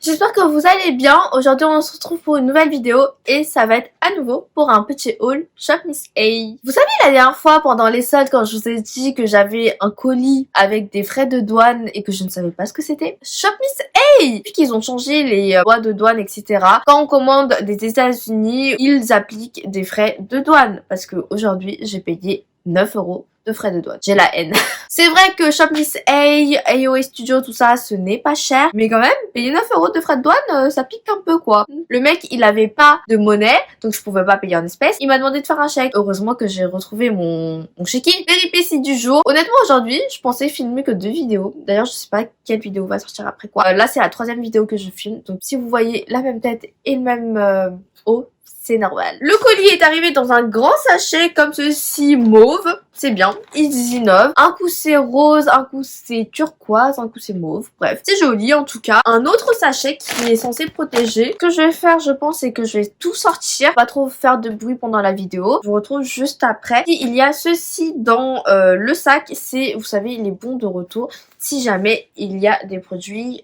J'espère que vous allez bien. Aujourd'hui on se retrouve pour une nouvelle vidéo et ça va être à nouveau pour un petit haul Shop Miss A. Vous savez la dernière fois pendant les soldes quand je vous ai dit que j'avais un colis avec des frais de douane et que je ne savais pas ce que c'était? Shop Miss A! Depuis qu'ils ont changé les droits de douane etc. Quand on commande des États-Unis, ils appliquent des frais de douane parce que aujourd'hui j'ai payé 9 € de frais de douane. J'ai la haine. C'est vrai que Shop Miss A, AOA Studio, tout ça, ce n'est pas cher. Mais quand même, payer 9 € de frais de douane, ça pique un peu quoi. Le mec, il avait pas de monnaie, donc je pouvais pas payer en espèces. Il m'a demandé de faire un chèque. Heureusement que j'ai retrouvé mon chéquier. Péripétie du jour. Honnêtement, aujourd'hui, je pensais filmer que 2 vidéos. D'ailleurs, je sais pas quelle vidéo va sortir après quoi. Là, c'est la 3e vidéo que je filme. Donc si vous voyez la même tête et le même haut, c'est normal. Le colis est arrivé dans un grand sachet comme ceci, mauve. C'est bien, ils innovent. Un coup c'est rose, un coup c'est turquoise, un coup c'est mauve. Bref, c'est joli en tout cas. Un autre sachet qui est censé protéger. Ce que je vais faire, je pense, c'est que je vais tout sortir. Pas trop faire de bruit pendant la vidéo. Je vous retrouve juste après. Il y a ceci dans le sac. C'est, vous savez, les bons de retour. Si jamais il y a des produits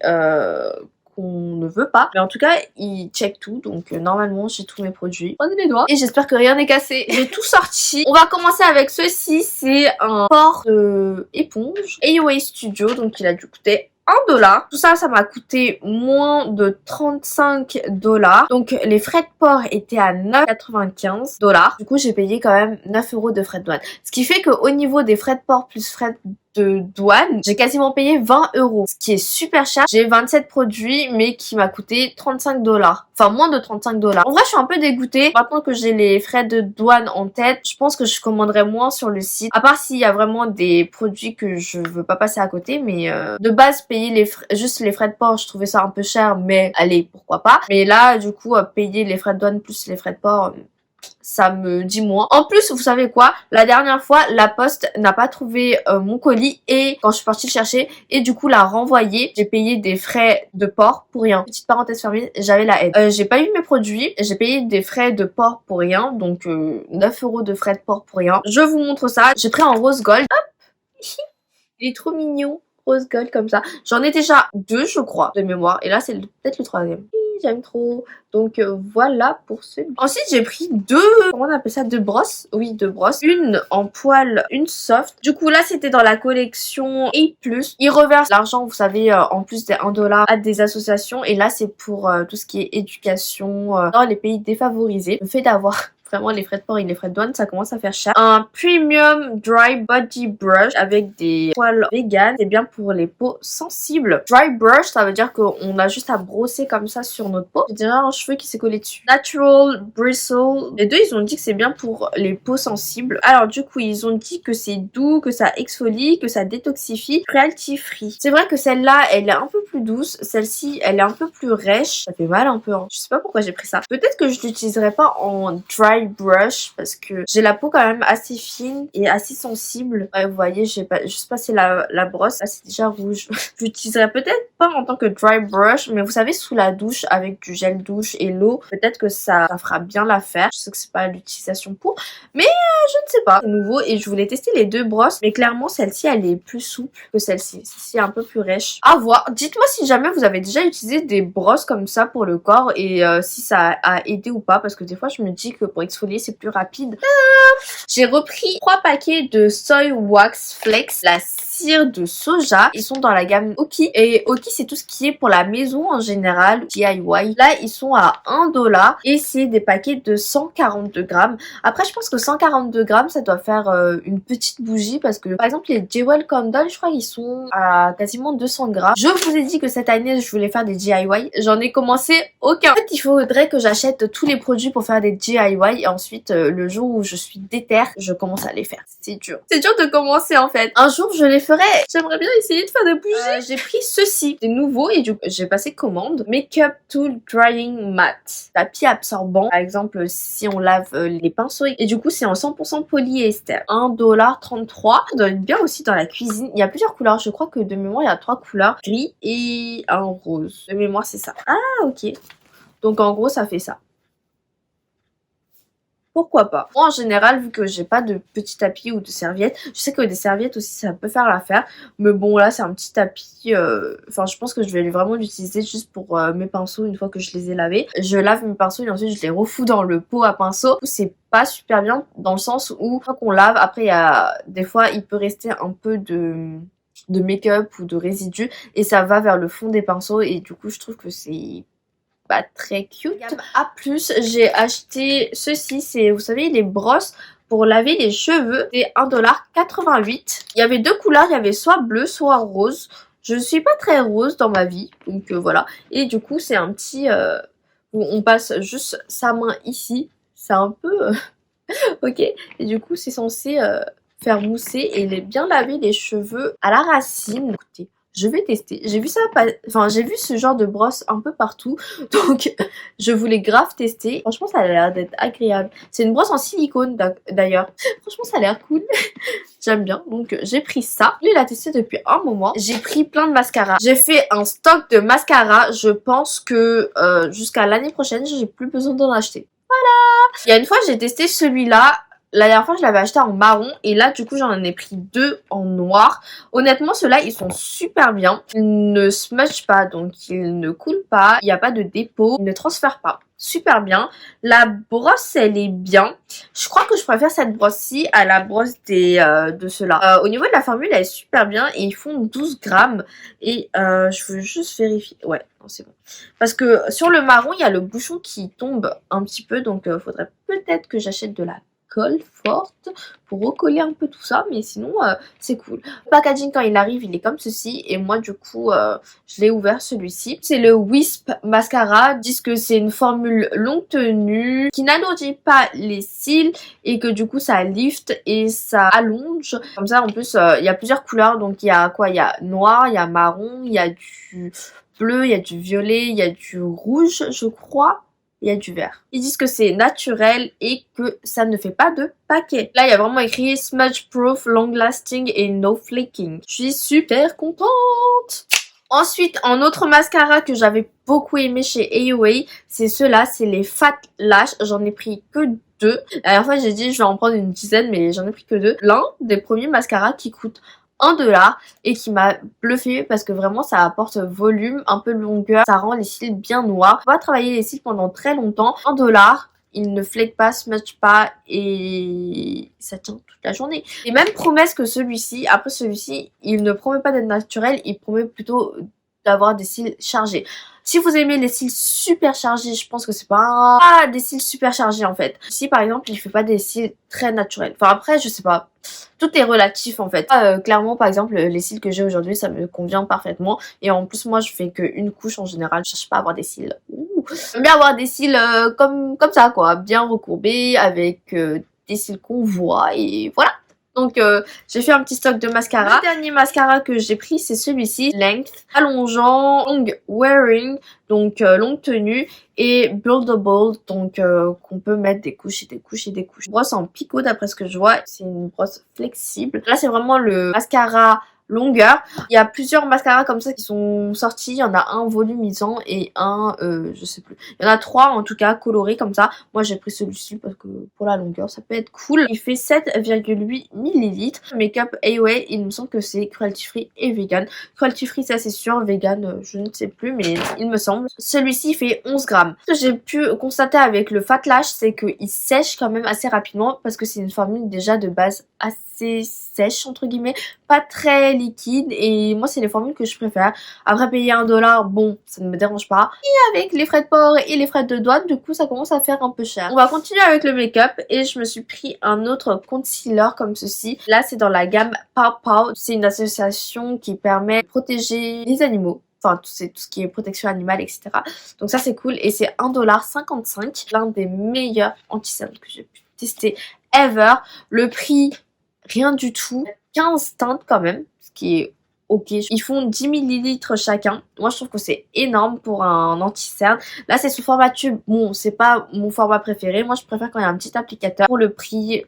qu'on ne veut pas. Mais en tout cas, il check tout. Donc normalement, j'ai tous mes produits. Prenez les doigts. Et j'espère que rien n'est cassé. J'ai tout sorti. On va commencer avec ceci. C'est un port de éponge. AOA Studio. Donc il a dû coûter 1 $. Tout ça, ça m'a coûté moins de 35 $. Donc les frais de port étaient à 9,95 $. Du coup, j'ai payé quand même 9 € de frais de douane. Ce qui fait qu'au niveau des frais de port plus frais de douane, j'ai quasiment payé 20 €, ce qui est super cher. J'ai 27 produits mais qui m'a coûté 35 $, enfin moins de 35 $. En vrai, je suis un peu dégoûtée. Maintenant que j'ai les frais de douane en tête, je pense que je commanderai moins sur le site, à part s'il y a vraiment des produits que je veux pas passer à côté. Mais de base, payer les frais, juste les frais de port, je trouvais ça un peu cher, mais allez, pourquoi pas. Mais là, du coup, payer les frais de douane plus les frais de port, ça me dit moins. En plus, vous savez quoi? La dernière fois, la poste n'a pas trouvé mon colis et quand je suis partie le chercher et du coup l'a renvoyé, j'ai payé des frais de port pour rien. Petite parenthèse fermée, j'avais la haine. J'ai pas eu mes produits, j'ai payé des frais de port pour rien, donc 9 € de frais de port pour rien. Je vous montre ça. J'ai pris en rose gold. Hop. Il est trop mignon. Rose gold comme ça. J'en ai déjà 2 je crois de mémoire et là c'est peut-être le 3e. J'aime trop. Donc voilà pour celui. Ensuite j'ai pris 2, comment on appelle ça, 2 brosses. Oui, 2 brosses. Une en poil, une soft. Du coup là c'était dans la collection A+. Ils reversent l'argent, vous savez, en plus des 1 $ à des associations. Et là c'est pour tout ce qui est éducation dans les pays défavorisés. Le fait d'avoir vraiment les frais de port et les frais de douane, ça commence à faire cher. Un premium dry body brush avec des poils vegan, c'est bien pour les peaux sensibles. Dry brush, ça veut dire qu'on a juste à brosser comme ça sur notre peau. J'ai déjà un cheveu qui s'est collé dessus. Natural bristle, les deux ils ont dit que c'est bien pour les peaux sensibles. Alors du coup ils ont dit que c'est doux, que ça exfolie, que ça détoxifie, cruelty free. C'est vrai que celle-là elle est un peu plus douce, celle-ci elle est un peu plus rêche. Ça fait mal un peu hein. Je sais pas pourquoi j'ai pris ça. Peut-être que je l'utiliserai pas en dry brush parce que j'ai la peau quand même assez fine et assez sensible. Ouais, vous voyez, j'ai pas juste passé la brosse. Là, c'est déjà rouge. Je l'utiliserai peut-être pas en tant que dry brush, mais vous savez, sous la douche avec du gel douche et l'eau, peut-être que ça fera bien l'affaire. Je sais que c'est pas l'utilisation pour, mais je ne sais pas. C'est nouveau et je voulais tester les 2 brosses, mais clairement celle-ci elle est plus souple que celle-ci. Celle-ci est un peu plus rêche. À voir. Dites-moi si jamais vous avez déjà utilisé des brosses comme ça pour le corps et si ça a aidé ou pas, parce que des fois je me dis que pour exfolier c'est plus rapide. J'ai repris 3 paquets de Soy Wax Flex, la cire de soja. Ils sont dans la gamme Oki. Et Oki c'est tout ce qui est pour la maison en général, DIY. Là ils sont à 1 $ et c'est des paquets de 142 grammes. Après je pense que 142 grammes ça doit faire une petite bougie parce que par exemple les Jewel Candle je crois qu'ils sont à quasiment 200 grammes. Je vous ai dit que cette année je voulais faire des DIY. J'en ai commencé aucun. En fait il faudrait que j'achète tous les produits pour faire des DIY et ensuite le jour où je suis déter, je commence à les faire. C'est dur. C'est dur de commencer en fait. Un jour je les ferai. J'aimerais bien essayer de faire des bougies. J'ai pris ceci. C'est nouveau et du coup j'ai passé commande. Makeup Tool Drying Matte. Tapis absorbant. Par exemple si on lave les pinceaux. Et du coup c'est en 100% polyester. 1,33 $. Ça doit être bien aussi dans la cuisine. Il y a plusieurs couleurs. Je crois que de mémoire il y a 3 couleurs. Gris et un rose. De mémoire c'est ça. Ah ok. Donc en gros ça fait ça. pourquoi pas. Moi en général, vu que j'ai pas de petit tapis ou de serviettes, je sais que des serviettes aussi ça peut faire l'affaire, mais bon là c'est un petit tapis, enfin je pense que je vais vraiment l'utiliser juste pour mes pinceaux une fois que je les ai lavés. Je lave mes pinceaux et ensuite je les refous dans le pot à pinceau. C'est pas super bien dans le sens où quand on lave, après il y a des fois il peut rester un peu de make-up ou de résidus et ça va vers le fond des pinceaux et du coup je trouve que c'est pas très cute. A plus, j'ai acheté ceci, c'est vous savez les brosses pour laver les cheveux, c'est 1,88 $. Il y avait deux couleurs, il y avait soit bleu soit rose. Je suis pas très rose dans ma vie, donc voilà. Et du coup c'est un petit où on passe juste sa main ici, c'est un peu ok, et du coup c'est censé faire mousser et bien laver les cheveux à la racine. Écoutez, je vais tester. J'ai vu ça, enfin j'ai vu ce genre de brosse un peu partout, donc je voulais grave tester. Franchement ça a l'air d'être agréable. C'est une brosse en silicone d'ailleurs. Franchement ça a l'air cool. J'aime bien, donc j'ai pris ça. Je l'ai testé depuis un moment. J'ai pris plein de mascaras. J'ai fait un stock de mascaras. Je pense que jusqu'à l'année prochaine, j'ai plus besoin d'en acheter. Il y a une fois j'ai testé celui-là. La dernière fois je l'avais acheté en marron et là du coup j'en ai pris deux en noir. Honnêtement ceux-là ils sont super bien. Ils ne smudge pas donc ils ne coulent pas. Il n'y a pas de dépôt. Ils ne transfèrent pas. Super bien. La brosse elle est bien. Je crois que je préfère cette brosse-ci à la brosse de ceux-là. Au niveau de la formule elle est super bien et ils font 12 grammes. Et je veux juste vérifier. Ouais. C'est bon. Parce que sur le marron, il y a le bouchon qui tombe un petit peu. Donc, faudrait peut-être que j'achète de la colle forte pour recoller un peu tout ça. Mais sinon, c'est cool. Le packaging, quand il arrive, il est comme ceci. Et moi, du coup, je l'ai ouvert celui-ci. C'est le Wisp Mascara. Ils disent que c'est une formule longue tenue qui n'alourdit pas les cils et que du coup, ça lift et ça allonge. Comme ça, en plus, il y a plusieurs couleurs. Donc, il y a quoi? Il y a noir, il y a marron, il y a du bleu, il y a du violet, il y a du rouge, je crois. Il y a du vert. Ils disent que c'est naturel et que ça ne fait pas de paquet. Là, il y a vraiment écrit Smudge Proof, Long Lasting et No Flaking. Je suis super contente. Ensuite, un autre mascara que j'avais beaucoup aimé chez AOA, c'est ceux-là, c'est les Fat Lash. J'en ai pris que deux. La dernière fois, j'ai dit je vais en prendre une dizaine, mais j'en ai pris que deux. L'un des premiers mascaras qui coûte 1 $ et qui m'a bluffé parce que vraiment ça apporte volume, un peu de longueur, ça rend les cils bien noirs. On va travailler les cils pendant très longtemps. 1 $, il ne flake pas, smudge pas et ça tient toute la journée. Et même promesse que celui-ci, après celui-ci, il ne promet pas d'être naturel, il promet plutôt d'avoir des cils chargés. Si vous aimez les cils super chargés, je pense que c'est pas des cils super chargés en fait. Si par exemple il fait pas des cils très naturels. Enfin après je sais pas. Tout est relatif en fait. Clairement par exemple les cils que j'ai aujourd'hui ça me convient parfaitement. Et en plus moi je fais qu'une couche en général. Je cherche pas à avoir des cils. J'aime bien avoir des cils comme ça quoi. Bien recourbés avec des cils qu'on voit et voilà. Donc j'ai fait un petit stock de mascara. Le dernier mascara que j'ai pris c'est celui-ci, Length, allongeant, long wearing, donc longue tenue et buildable, donc qu'on peut mettre des couches et des couches et des couches. Brosse en picot d'après ce que je vois, c'est une brosse flexible. Là c'est vraiment le mascara longueur. Il y a plusieurs mascaras comme ça qui sont sortis. Il y en a un volumisant et un, je sais plus. Il y en a 3 en tout cas colorés comme ça. Moi j'ai pris celui-ci parce que pour la longueur ça peut être cool. Il fait 7,8 ml. Make-up AOA, il me semble que c'est cruelty free et vegan. Cruelty free ça c'est sûr, vegan je ne sais plus mais il me semble. Celui-ci il fait 11 grammes. Ce que j'ai pu constater avec le Fat Lash c'est qu'il sèche quand même assez rapidement parce que c'est une formule déjà de base assez sèche entre guillemets, pas très liquide et moi c'est les formules que je préfère. Après payer 1 $, bon ça ne me dérange pas. Et avec les frais de port et les frais de douane du coup ça commence à faire un peu cher. On va continuer avec le make-up et je me suis pris un autre concealer comme ceci. Là c'est dans la gamme Pow Pow. C'est une association qui permet de protéger les animaux. Enfin, c'est tout ce qui est protection animale, etc. Donc ça, c'est cool. Et c'est 1,55 $. L'un des meilleurs anti-cernes que j'ai pu tester ever. Le prix, rien du tout. 15 teintes quand même, ce qui est ok. Ils font 10 ml chacun. Moi, je trouve que c'est énorme pour un anti-cerne. Là, c'est sous format tube. Bon, c'est pas mon format préféré. Moi, je préfère quand il y a un petit applicateur. Pour le prix,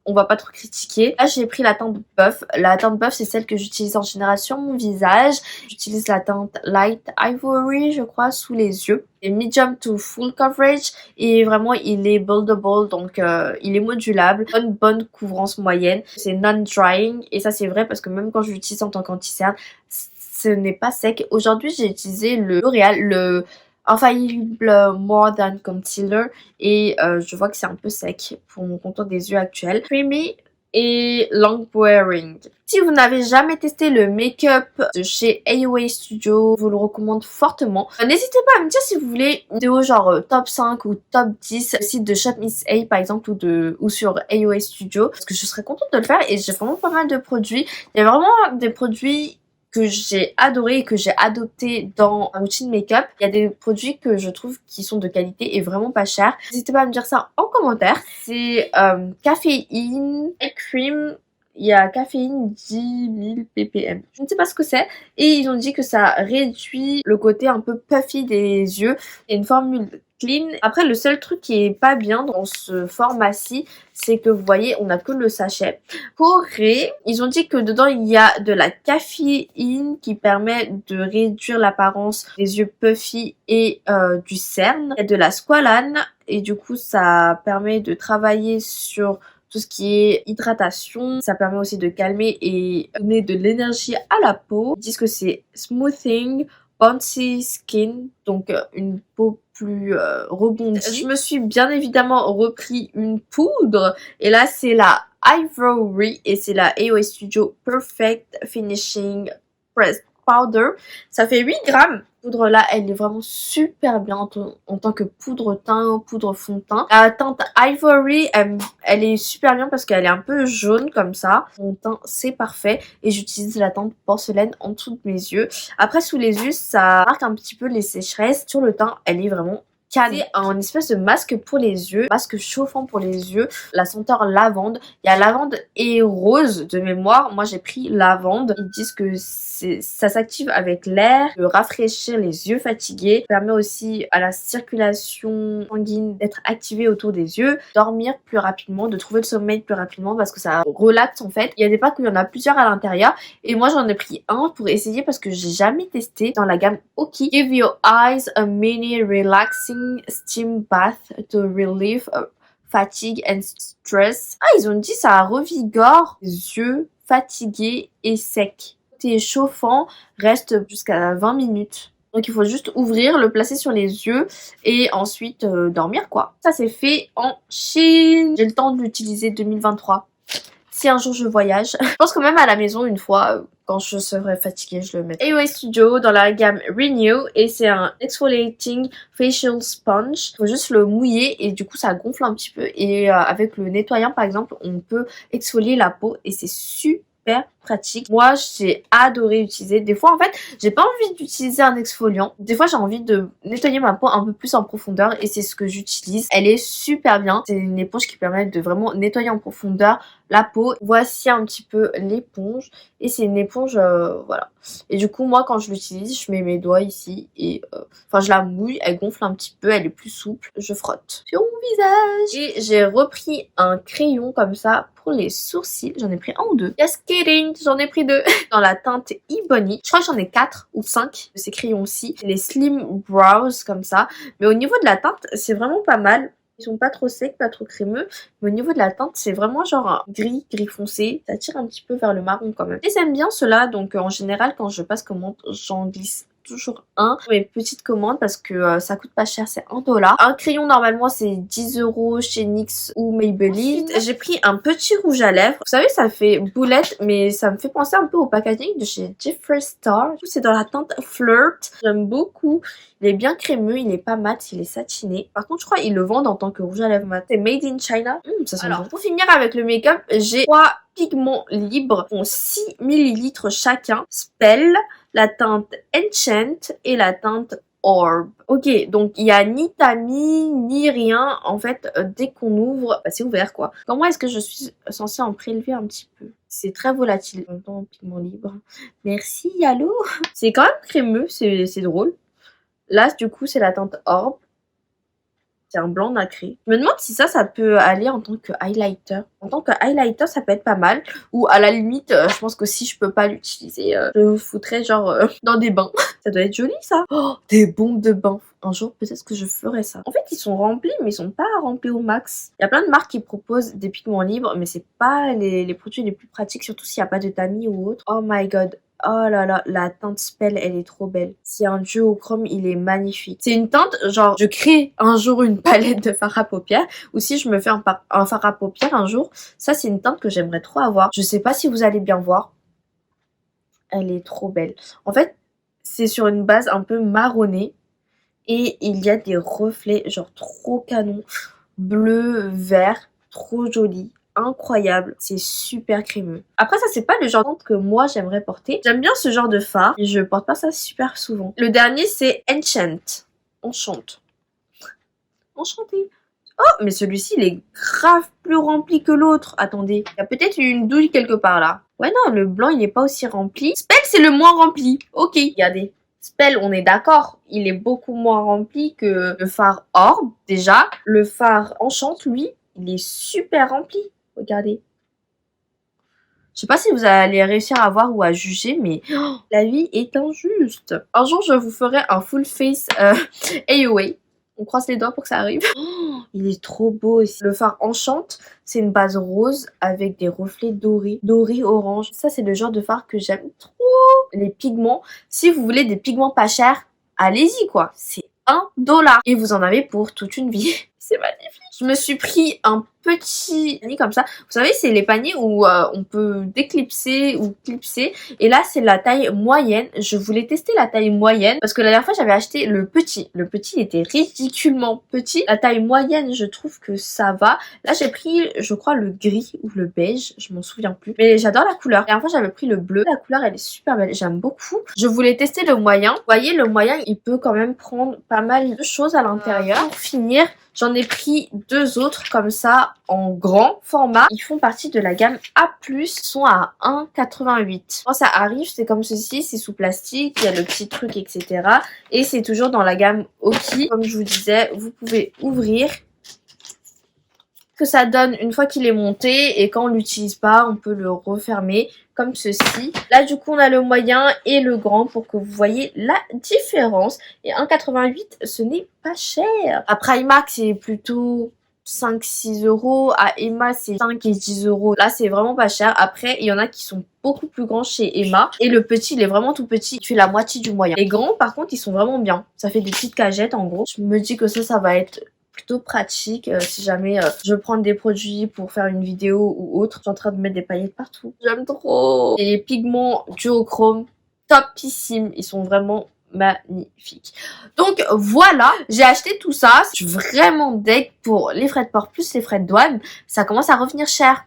on va pas trop critiquer. Là, j'ai pris la teinte Buff. La teinte Buff, c'est celle que j'utilise en général sur mon visage. J'utilise la teinte Light Ivory, je crois, sous les yeux. Et medium to full coverage et vraiment il est buildable, donc il est modulable, bonne couvrance moyenne, c'est non drying et ça c'est vrai parce que même quand je l'utilise en tant qu'anti-cerne, ce n'est pas sec. Aujourd'hui j'ai utilisé le L'Oréal, le Infaillible More Than Concealer et je vois que c'est un peu sec pour mon contour des yeux actuel. Creamy et long wearing. Si vous n'avez jamais testé le make-up de chez AOA Studio, je vous le recommande fortement. N'hésitez pas à me dire si vous voulez une vidéo genre top 5 ou top 10 sur le site de Shop Miss A par exemple ou sur AOA Studio parce que je serais contente de le faire et j'ai vraiment pas mal de produits. Il y a vraiment des produits que j'ai adoré et que j'ai adopté dans ma routine make-up. Il y a des produits que je trouve qui sont de qualité et vraiment pas chers. N'hésitez pas à me dire ça en commentaire. C'est caféine, eye cream. Il y a caféine 10 000 ppm. Je ne sais pas ce que c'est. Et ils ont dit que ça réduit le côté un peu puffy des yeux. Il y a une formule clean. Après, le seul truc qui est pas bien dans ce format-ci, c'est que vous voyez, on a que le sachet. Corée, ils ont dit que dedans, il y a de la caféine qui permet de réduire l'apparence des yeux puffy et du cerne. Il y a de la squalane et du coup, ça permet de travailler sur tout ce qui est hydratation. Ça permet aussi de calmer et donner de l'énergie à la peau. Ils disent que c'est smoothing, bouncy skin, donc une peau plus rebondie. Je me suis bien évidemment repris une poudre et là c'est la Ivory et c'est la AOA Studio Perfect Finishing Pressed Powder. Ça fait 8 grammes. Poudre là, elle est vraiment super bien en tant que poudre teint, poudre fond de teint. La teinte Ivory, elle est super bien parce qu'elle est un peu jaune comme ça. Mon teint, c'est parfait. Et j'utilise la teinte porcelaine en dessous de mes yeux. Après, sous les yeux, ça marque un petit peu les sécheresses. Sur le teint, elle est vraiment c'est un espèce de masque pour les yeux, masque chauffant pour les yeux, la senteur lavande. Il y a lavande et rose de mémoire. Moi j'ai pris lavande. Ils disent que ça s'active avec l'air, de rafraîchir les yeux fatigués, permet aussi à la circulation sanguine d'être activée autour des yeux, dormir plus rapidement, de trouver le sommeil plus rapidement parce que ça relaxe en fait. Il y a des packs où il y en a plusieurs à l'intérieur et moi j'en ai pris un pour essayer parce que j'ai jamais testé dans la gamme Oki. Give your eyes a mini relaxing steam bath to relieve fatigue and stress. Ah, ils ont dit ça revigore les yeux fatigués et secs. Côté chauffant reste jusqu'à 20 minutes. Donc il faut juste ouvrir, le placer sur les yeux et ensuite dormir quoi. Ça c'est fait en Chine. J'ai le temps de l'utiliser 2023. Si un jour je voyage. Je pense que même à la maison une fois, quand je serai fatiguée, je le mets. AOA Studio dans la gamme Renew et c'est un exfoliating facial sponge. Il faut juste le mouiller et du coup ça gonfle un petit peu et avec le nettoyant par exemple, on peut exfolier la peau et c'est super pratique. Moi j'ai adoré utiliser. Des fois en fait j'ai pas envie d'utiliser un exfoliant. Des fois j'ai envie de nettoyer ma peau un peu plus en profondeur et c'est ce que j'utilise. Elle est super bien. C'est une éponge qui permet de vraiment nettoyer en profondeur la peau. Voici un petit peu l'éponge et c'est une éponge voilà. Et du coup moi quand je l'utilise je mets mes doigts ici et enfin je la mouille, elle gonfle un petit peu, elle est plus souple, je frotte sur mon visage. Et j'ai repris un crayon comme ça pour les sourcils, j'en ai pris un ou deux. Just kidding, j'en ai pris deux. Dans la teinte Ebony, je crois que j'en ai 4 ou 5 de ces crayons-ci. C'est les Slim Brows comme ça, mais au niveau de la teinte c'est vraiment pas mal. Ils sont pas trop secs, pas trop crémeux. Mais au niveau de la teinte, c'est vraiment genre un gris foncé. Ça tire un petit peu vers le marron quand même. Et j'aime bien cela. Donc en général, quand je passe commande, j'en glisse toujours un pour mes petites commandes parce que ça coûte pas cher, c'est 1 $. Un crayon normalement c'est 10 € chez NYX ou Maybelline. J'ai pris un petit rouge à lèvres. Vous savez ça fait boulette mais ça me fait penser un peu au packaging de chez Jeffree Star. C'est dans la teinte Flirt. J'aime beaucoup. Il est bien crémeux, il est pas mat, il est satiné. Par contre je crois qu'ils le vendent en tant que rouge à lèvres mat. C'est made in China. Ça sent bon. Pour finir avec le make-up, j'ai 3 pigments libres, font 6 ml chacun. Spell, la teinte Enchant et la teinte Orb. Ok, donc il n'y a ni tamis, ni rien. En fait, dès qu'on ouvre, c'est ouvert quoi. Comment est-ce que je suis censée en prélever un petit peu? C'est très volatile. En même temps, pigment libre. Merci, Yalo. C'est quand même crémeux, c'est drôle. Là, du coup, c'est la teinte Orb. C'est un blanc nacré. Je me demande si ça peut aller en tant que highlighter. En tant que highlighter, ça peut être pas mal. Ou à la limite, je pense que si je peux pas l'utiliser, je le foutrais genre dans des bains. Ça doit être joli ça. Oh, des bombes de bain. Un jour, peut-être que je ferai ça. En fait, ils sont remplis, mais ils sont pas remplis au max. Il y a plein de marques qui proposent des pigments libres, mais c'est pas les produits les plus pratiques, surtout s'il n'y a pas de tamis ou autre. Oh my god. Oh là là, la teinte Spell, elle est trop belle. C'est un duochrome, il est magnifique. C'est une teinte, genre, je crée un jour une palette de fard à paupières, ou si je me fais un fard à paupières un jour, ça c'est une teinte que j'aimerais trop avoir. Je sais pas si vous allez bien voir. Elle est trop belle. En fait, c'est sur une base un peu marronnée, et il y a des reflets, genre trop canon, bleu, vert, trop joli. Incroyable, c'est super crémeux. Après ça c'est pas le genre de teinte que moi j'aimerais porter. J'aime bien ce genre de fard, mais je porte pas ça super souvent. Le dernier c'est Enchant. Enchante. Enchanté. Oh mais celui-ci il est grave plus rempli que l'autre. Attendez, il y a peut-être une douille quelque part là. Ouais non, le blanc il n'est pas aussi rempli. Spell c'est le moins rempli. Ok, regardez. Spell, on est d'accord, il est beaucoup moins rempli que le fard Orb déjà. Le fard Enchante lui, il est super rempli. Regardez. Je sais pas si vous allez réussir à voir ou à juger, mais la vie est injuste. Un jour, je vous ferai un full face AOA. On croise les doigts pour que ça arrive. Oh, il est trop beau aussi. Le fard Enchante, c'est une base rose avec des reflets dorés. Doré orange. Ça, c'est le genre de fard que j'aime trop. Les pigments. Si vous voulez des pigments pas chers, allez-y quoi. C'est $1. Et vous en avez pour toute une vie. C'est magnifique. Je me suis pris un petit panier comme ça. Vous savez, c'est les paniers où on peut déclipser ou clipser. Et là, c'est la taille moyenne. Je voulais tester la taille moyenne parce que la dernière fois, j'avais acheté le petit. Le petit, il était ridiculement petit. La taille moyenne, je trouve que ça va. Là, j'ai pris, je crois, le gris ou le beige. Je m'en souviens plus. Mais j'adore la couleur. La dernière fois, j'avais pris le bleu. La couleur, elle est super belle. J'aime beaucoup. Je voulais tester le moyen. Vous voyez, le moyen, il peut quand même prendre pas mal de choses à l'intérieur. Pour finir, j'en ai pris deux autres comme ça en grand format. Ils font partie de la gamme A+, ils sont à 1,88. Quand ça arrive, c'est comme ceci, c'est sous plastique, il y a le petit truc, etc. Et c'est toujours dans la gamme Oki. Comme je vous disais, vous pouvez ouvrir. Que ça donne une fois qu'il est monté et quand on l'utilise pas, on peut le refermer comme ceci. Là du coup on a le moyen et le grand pour que vous voyez la différence. Et 1,88 ce n'est pas cher. À Primark c'est plutôt 5-6 euros. À Emma c'est 5 et 10 euros. Là c'est vraiment pas cher. Après il y en a qui sont beaucoup plus grands chez Emma. Et le petit il est vraiment tout petit. Il fait la moitié du moyen. Les grands par contre ils sont vraiment bien. Ça fait des petites cagettes en gros. Je me dis que ça va être plutôt pratique si jamais je veux prendre des produits pour faire une vidéo ou autre. Je suis en train de mettre des paillettes partout. J'aime trop. Et les pigments duochrome, topissime. Ils sont vraiment magnifiques. Donc voilà, j'ai acheté tout ça. Je suis vraiment deg pour les frais de port plus les frais de douane. Ça commence à revenir cher.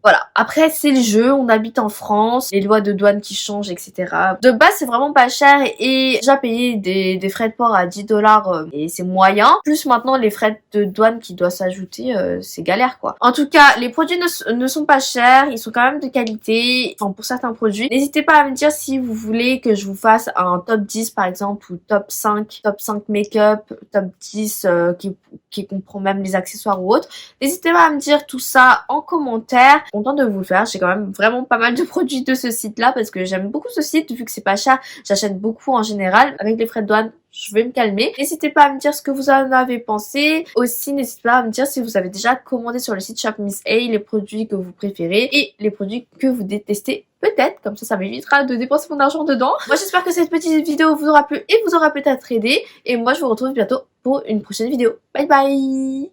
Voilà, après c'est le jeu, on habite en France, les lois de douane qui changent, etc. De base c'est vraiment pas cher et déjà payer des frais de port à 10$ et c'est moyen. Plus maintenant les frais de douane qui doivent s'ajouter, c'est galère quoi. En tout cas, les produits ne sont pas chers, ils sont quand même de qualité, enfin pour certains produits. N'hésitez pas à me dire si vous voulez que je vous fasse un top 10 par exemple ou top 5 make-up, top 10 qui comprend même les accessoires ou autres. N'hésitez pas à me dire tout ça en commentaire. Content de vous le faire, j'ai quand même vraiment pas mal de produits de ce site là parce que j'aime beaucoup ce site vu que c'est pas cher, j'achète beaucoup en général. Avec les frais de douane je vais me calmer. N'hésitez pas à me dire ce que vous en avez pensé. Aussi n'hésitez pas à me dire si vous avez déjà commandé sur le site Shop Miss A les produits que vous préférez et les produits que vous détestez peut-être, comme ça m'évitera de dépenser mon argent dedans. Moi j'espère que cette petite vidéo vous aura plu et vous aura peut-être aidé et moi je vous retrouve bientôt pour une prochaine vidéo. Bye bye.